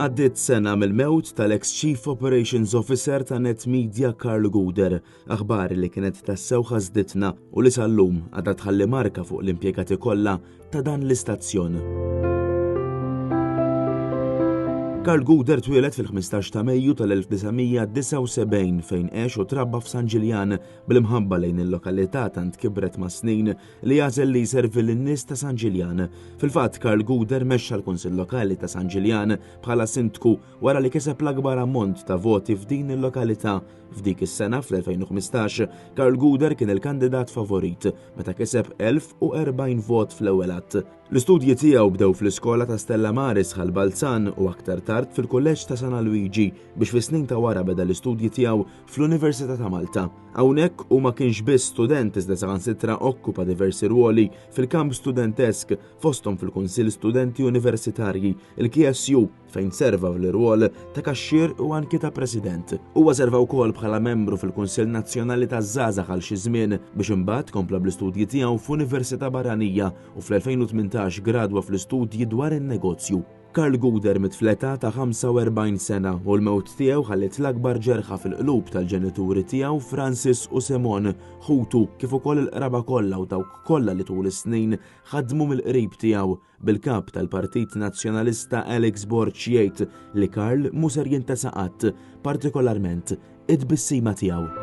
Għaddiet sena mill-mewt tal-ex Chief Operations Officer ta' Net Media Karl Guder, aħbar li kienet tassew ħasditna u li sal-lum għadha tħalli marka fuq l-impjegati kollha ta' dan l-istazzjon. Karl Guder twieled fil-15 ta' Mejju tal-1979 fejn għex u trabba f'San Ġiljan bil-imħabba lejn il-lokalità tant kibret ma' snin li jażel li jservi lin-nies ta' San Ġiljan. Fil-fatt Karl Guder mexxa l-Kunsill Lokali ta' San Ġiljan bħala sindku wara li kiseb l-akbar ammont ta' voti f'din il-lokalità. F'dik is-sena fl-2015 Karl Guder kien il-kandidat favorit meta kiseb 1040 vot fl-ewwel att. L-istudji tiegħu bdew fl-iskola ta' Stella Maris ħal-Balzan u aktar tard fil-Kulleġġ ta' San Luigi biex fis-snin ta' wara beda l-istudji tiegħu fl-Università ta' Malta. Hawnhekk u ma kienx biss student iżda saħansitra okkupa diversi ruoli fil-kamp studentesk fosthom fil-Kunsill Studenti Universitarji, il-KSU, fejn serva fl-irwol ta' kaxxier u anki ta' president. Huwa serva wkoll bħala membru fil-Kunsill Nazzjonali taż-Żgħażagħ għal xi żmien biex imbagħad kompla bl-istudji tiegħu f'Università Barranija u fl-2018 gradwa fl-istudji dwar in-negozju. Karl Guder mitfleta ta' 45 sena u l-mewt tiegħu ħallet l-akbar ġerħa fil-qlub tal-ġenituri tiegħu Francis u Simon, ħutu kif ukoll il-qraba kollha u dawk kollha li tul is-snin ħadmu mill-qrib tiegħu bil-kap tal-Partit Nazzjonalista Alex Borch jgħid li Karl mhu ser jintesa' qatt, partikolarment id-bissima tiegħu.